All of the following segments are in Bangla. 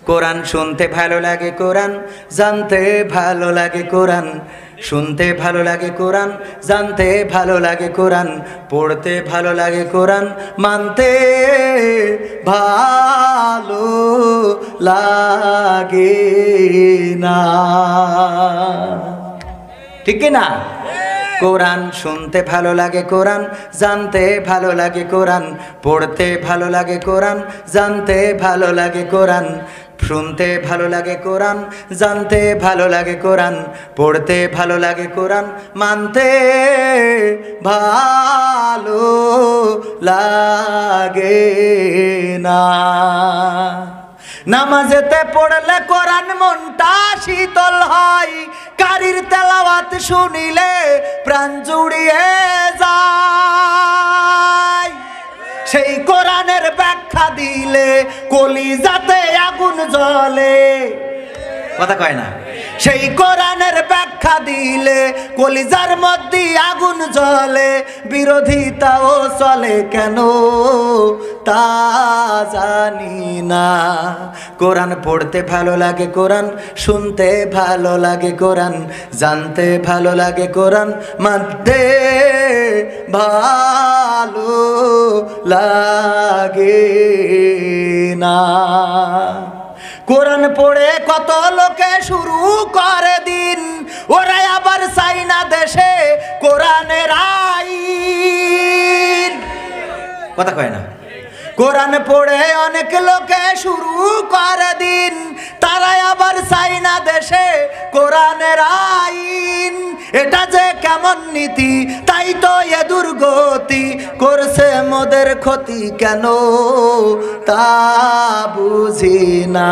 কোরআন শুনতে ভালো লাগে, কোরআন জানতে ভালো লাগে, কোরআন শুনতে ভালো লাগে, কোরআন জানতে ভালো লাগে, কোরআন পড়তে ভালো লাগে, কোরআন মানতে ভালো লাগে না। ঠিক না? কোরআন শুনতে ভালো লাগে, কোরআন জানতে ভালো লাগে, কোরআন পড়তে ভালো লাগে, কোরআন জানতে ভালো লাগে, কোরআন শুনতে ভালো লাগে, কোরআন জানতে ভালো লাগে, কোরআন পড়তে ভালো লাগে, কোরআন মানতে ভালো লাগে না। নামাজেতে পড়লে কোরআন মনটা শীতল হয়, কারির তেলাওয়াত শুনিলে প্রাণ জুড়িয়ে যায়। সেই কোরআনের ব্যাখ্যা দিলে কলিজাতে আগুন জ্বলে, কথা কয় না? সেই কোরআনের ব্যাখ্যা দিলে কলিজার মধ্যে আগুন জ্বলে, বিরোধিতাও চলে কেন তা জানি না। কোরআন পড়তে ভালো লাগে, কোরআন শুনতে ভালো লাগে, কোরআন জানতে ভালো লাগে, কোরআন মানতে ভালো লাগে না। কোরআন পড়ে কত লোকে শুরু করে দিন, ওরা আবার চাইনা দেশে কোরআনের আইন, কথা কয় না? কোরআন পড়ে অনেক লোকে শুরু করে দিন, তারা আবার চাইনা দেশে কোরআনের আইন। এটা যে কেমন নীতি, তাই তো এ দুর্গতি, করছে মোদের ক্ষতি কেন তা বুঝি না।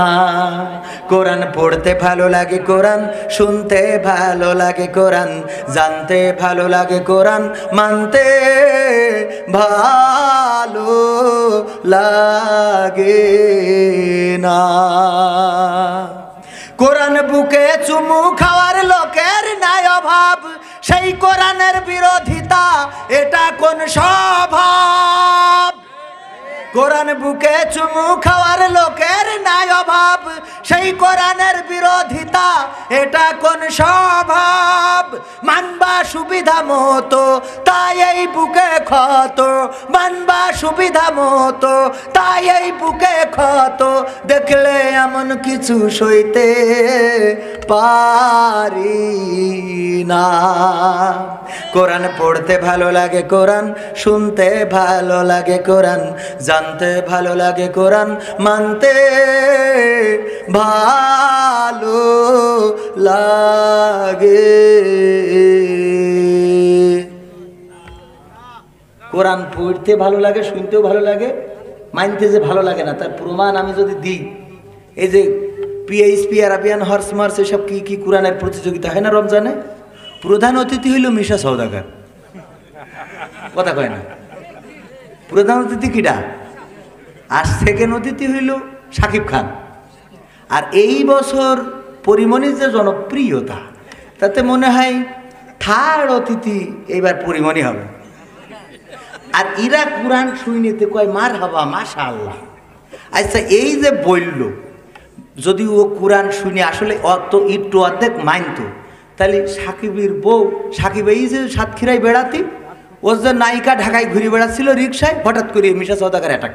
কোরআন পড়তে ভালো লাগে, কোরআন শুনতে ভালো লাগে, কোরআন জানতে ভালো লাগে, কোরআন মানতে ভালো লাগে না। কোরআন বুকে চুমু খাওয়ার লোকের নাই অভাব, সেই কোরআনের বিরোধিতা এটা কোন স্বভাব? কোরআন বুকে চুমু খাওয়ার লোকের নাই অভাব, সেই কোরআনের বিরোধিতা এটা কোন স্বভাব? মানবা সুবিধা মতো তাই এই বুকে ক্ষত, মানবা সুবিধা মতো তাই এই বুকে ক্ষত, দেখলে এমন কিছু সইতে পারি না। কোরআন পড়তে ভালো লাগে, কোরআন শুনতে ভালো লাগে, কোরআন জানতে ভালো লাগে, কোরআন মানতে ভালো লাগে। কোরআন পড়তে ভালো লাগে, শুনতেও ভালো লাগে, মানতে যে ভালো লাগে না তার প্রমাণ আমি যদি দিই, এই যে পিএইচপি আরাবিয়ান হর্স মার্স এসব কি কি কোরআনের প্রতিযোগিতা হয় না রমজানে, প্রধান অতিথি হইল মিশা সওদাগর, কথা কয় না? প্রধান অতিথি কিডা? আর সেকেন্ড অতিথি হইল শাকিব খান। আর এই বছর পরিমণির যে জনপ্রিয়তা, তাতে মনে হয় থার্ড অতিথি এইবার পরিমণি হবে। আর ইরা কোরআন শুনিতে কয় মার হাবা মাশাআল্লাহ। আচ্ছা, এই যে বলল, যদি ও কোরআন শুনে আসলে অত একটু অর্ধেক মানতো, তাহলে সাকিবের বউ, সাকিব এই যে সাতক্ষীরায় বেড়াতি, ও যে নায়িকা ঢাকায় ঘুরে বেড়াচ্ছিল রিক্সায়, হঠাৎ করে মিশা সওদাগর অ্যাটাক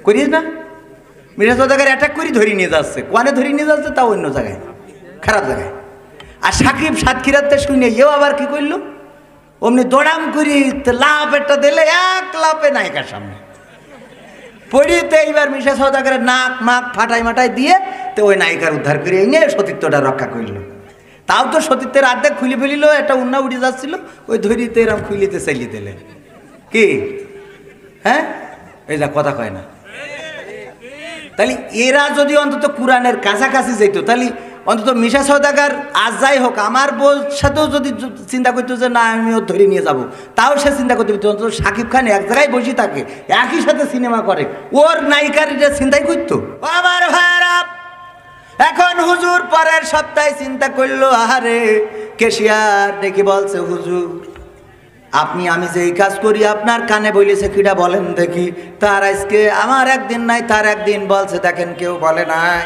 করিস না? মিশা সওদাগর অ্যাটাক করি ধরে নিয়ে যাচ্ছে, কোয়ানে ধরে নিয়ে যাচ্ছে, তাও অন্য জায়গায়, খারাপ জায়গায়। আর সাকিব সাতক্ষীরাতে শুনে এও আবার কি করলো, অমনি দৌড়াম করি লাভ একটা দিলে এক লাভে নায়িকার সামনে পড়িতে। এইবার মিশা সওদাগরের নাক মাক ফাটাই মাটাই দিয়ে তো ওই নায়িকার উদ্ধার করে এনে সতীত্বটা রক্ষা করল। তাও তো সতীত্বের অর্ধেক খুলে ফেলিল, একটা উন্না উঠে যাচ্ছিল, ওই ধরিতে এরম খুলিতে চাইলে দিলে কি, হ্যাঁ? এই যা কথা কয় না। তাহলে এরা যদি অন্তত কোরআনের কাছাকাছি যেত, তাহলে অন্তত মিশা সওদাগর আজ যাই হোক আমার বউর সাথেও যদি চিন্তা করতো যে না আমি ওর ধরে নিয়ে যাব, তাও সে চিন্তা করতে পারতো। অন্তত শাকিব খান এক জায়গায় বসে থাকে, একই সাথে সিনেমা করে, ওর নায়িকার এটা চিন্তাই করতো। আমার ভাইরা, এখন হুজুর পরের সপ্তাহে চিন্তা করলো, আহারে কেশিয়ার ডেকে বলছে, হুজুর আপনি আমি যে এই কাজ করি আপনার কানে বলেছে কিটা বলেন দেখি। তার আজকে আমার একদিন নাই তার একদিন বলছে, দেখেন কেউ বলে নাই,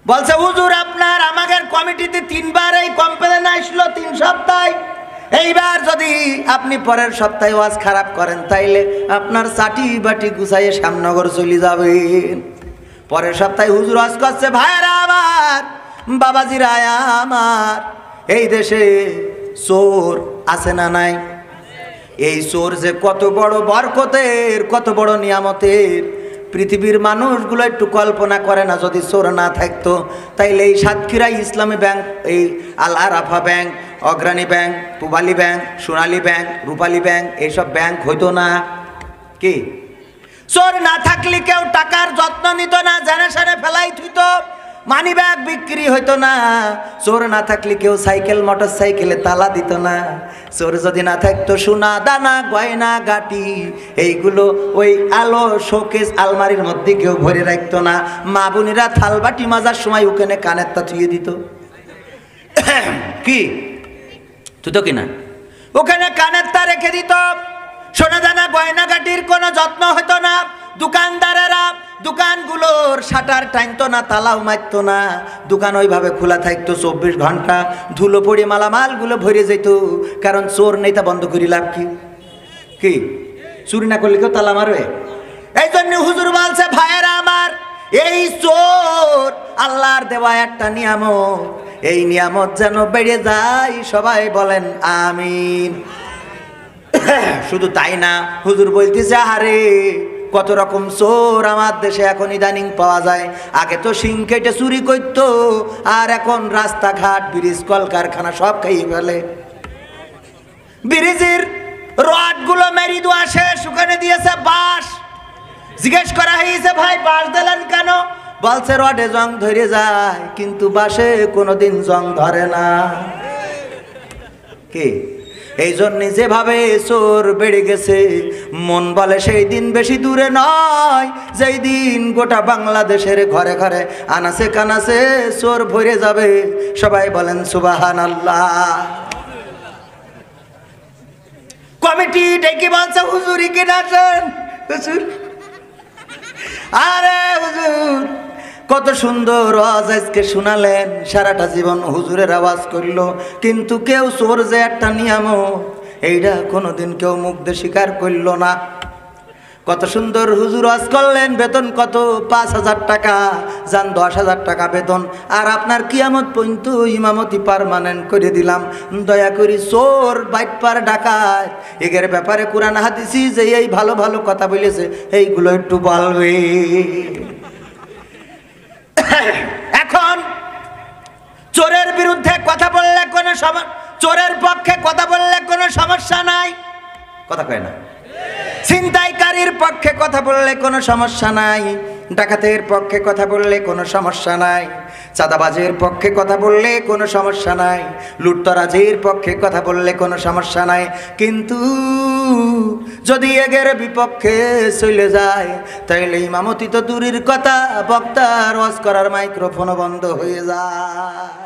বলছে হুজুর আপনার আমাদের কমিটিতে 3 বার এই কমপ্লেন আসলো 3 সপ্তাহে, এইবার যদি আপনি পরের সপ্তাহে ওয়াজ খারাপ করেন তাইলে আপনার চাটি বাটি গুছাইয়ে শ্যামনগর চলে যাবেন। পরের সপ্তাহে হুজুর ওয়াজ করছে, ভাইরা আমার, বাবাজিরা আমার, এই দেশে চোর আছে না নাই? এই চোর যে কত বড় বরকতের, কত বড় নিয়ামতের, পৃথিবীর মানুষগুলো একটু কল্পনা করে না। যদি চোর না থাকতো তাইলে এই সাতক্ষীরা ইসলামী ব্যাংক, এই আল আরাফা ব্যাংক, অগ্রণী ব্যাংক, পূবালী ব্যাংক, সোনালী ব্যাংক, রূপালী ব্যাংক, এইসব ব্যাংক হইতো না। কি চোর না থাকলে কেউ টাকার যত্ন নিত না, জেনে শুনে ফেলাই থুইতো, মানি ব্যাগ বিক্রি হইতো না। চোর না থাকলে কেউ সাইকেল মোটর সাইকেলে তালা দিত না। চোর যদি না থাকতো সোনা দানা গয়না গাটি এইগুলো ওই আলো শোকেস আলমারির মধ্যে কেউ ভরে রাখতো না। মা বোনেরা থালবাটি মাজার সময় ওখানে কানের তা থুয়ে দিত। কি তুই তো কিনা ওখানে কানের তা রেখে দিত। সোনা দানা গয়না গাটির কোনো যত্ন হতো না। দোকানদারেরা দোকানগুলোর শাটার টানতো না, তালাও মারতো না। দোকান ওইভাবে খোলা থাকতো 24 ঘন্টা। ধুলো পড়ে মালামালগুলো ভরে যেত, কারণ চোর নেই, তা বন্ধ করি লাভ কি? কি চুরি না করলে কেউ তালা মারবে? এই জন্য হুজুর বলছে, ভাইয়েরা আমার, এই চোর আল্লাহর দেওয়া একটা নিয়ামত, এই নিয়ামত যেন বেড়ে যায়, সবাই বলেন আমিন। শুধু তাই না, হুজুর বলতেছে, আরে কত রকম চোর আমার দেশে এখন ইদানিং পাওয়া যায়। আগে তো শিং কেটে চুরি করতো, আর এখন রাস্তাঘাট, ব্রিজ, কলকারখানা সব খাইয়ে ফেলে। ব্রিজের রডগুলো মেরি দেওয়া শেষ, ওখানে দিয়েছে বাঁশ। জিজ্ঞেস করা হয়েছে, ভাই বাঁশ দিলেন কেন? বলছে রডে জং ধরে যায়, কিন্তু বাঁশে কোনোদিন জং ধরে না। কি এই জন্যে যেভাবে চোর বেড়ে গেছে, মন বলে সেই দিন বেশি দূরে নয়, যেই দিন গোটা বাংলাদেশের ঘরে ঘরে আনাসে কানাসে চোর ভরে যাবে। সবাই বলেন সুবহানাল্লাহ। কমিটি ডেকে বলছে, হুজুরি কিনা আসেন। হুজুর, আরে হুজুর কত সুন্দর আওয়াজ আজকে শোনালেন, সারাটা জীবন হুজুরের আওয়াজ করলো, কিন্তু কেউ চোর যে একটা নিয়ামত এইটা কোনোদিন কেউ মুখ দিয়ে স্বীকার করল না। কত সুন্দর হুজুর আওয়াজ করলেন, বেতন কত? 5,000 টাকা, যান 10,000 টাকা বেতন, আর আপনার কিয়ামত পর্যন্ত ইমামতি পার্মানেন্ট করে দিলাম। দয়া করি চোর বাইটপার ডাকাত এদের ব্যাপারে কোরআন হাদিসি যে এই ভালো ভালো কথা বলেছে এইগুলো একটু বলবে। এখন চোরের বিরুদ্ধে কথা বললে কোনো চোরের পক্ষে কথা বললে কোনো সমস্যা নাই, কথা কয় না। ছিনতাইকারীর পক্ষে কথা বললে কোনো সমস্যা নাই, ডাকাতের পক্ষে কথা বললে কোনো সমস্যা নাই, চাঁদাবাজের পক্ষে কথা বললে কোনো সমস্যা নাই, লুটতরাজের পক্ষে কথা বললে কোনো সমস্যা নাই। কিন্তু যদি এগের বিপক্ষে চলে যায় তাইলে ইমামতি তো দূরের কথা, বক্তার ওয়াজ করার মাইক্রোফোনও বন্ধ হয়ে যায়।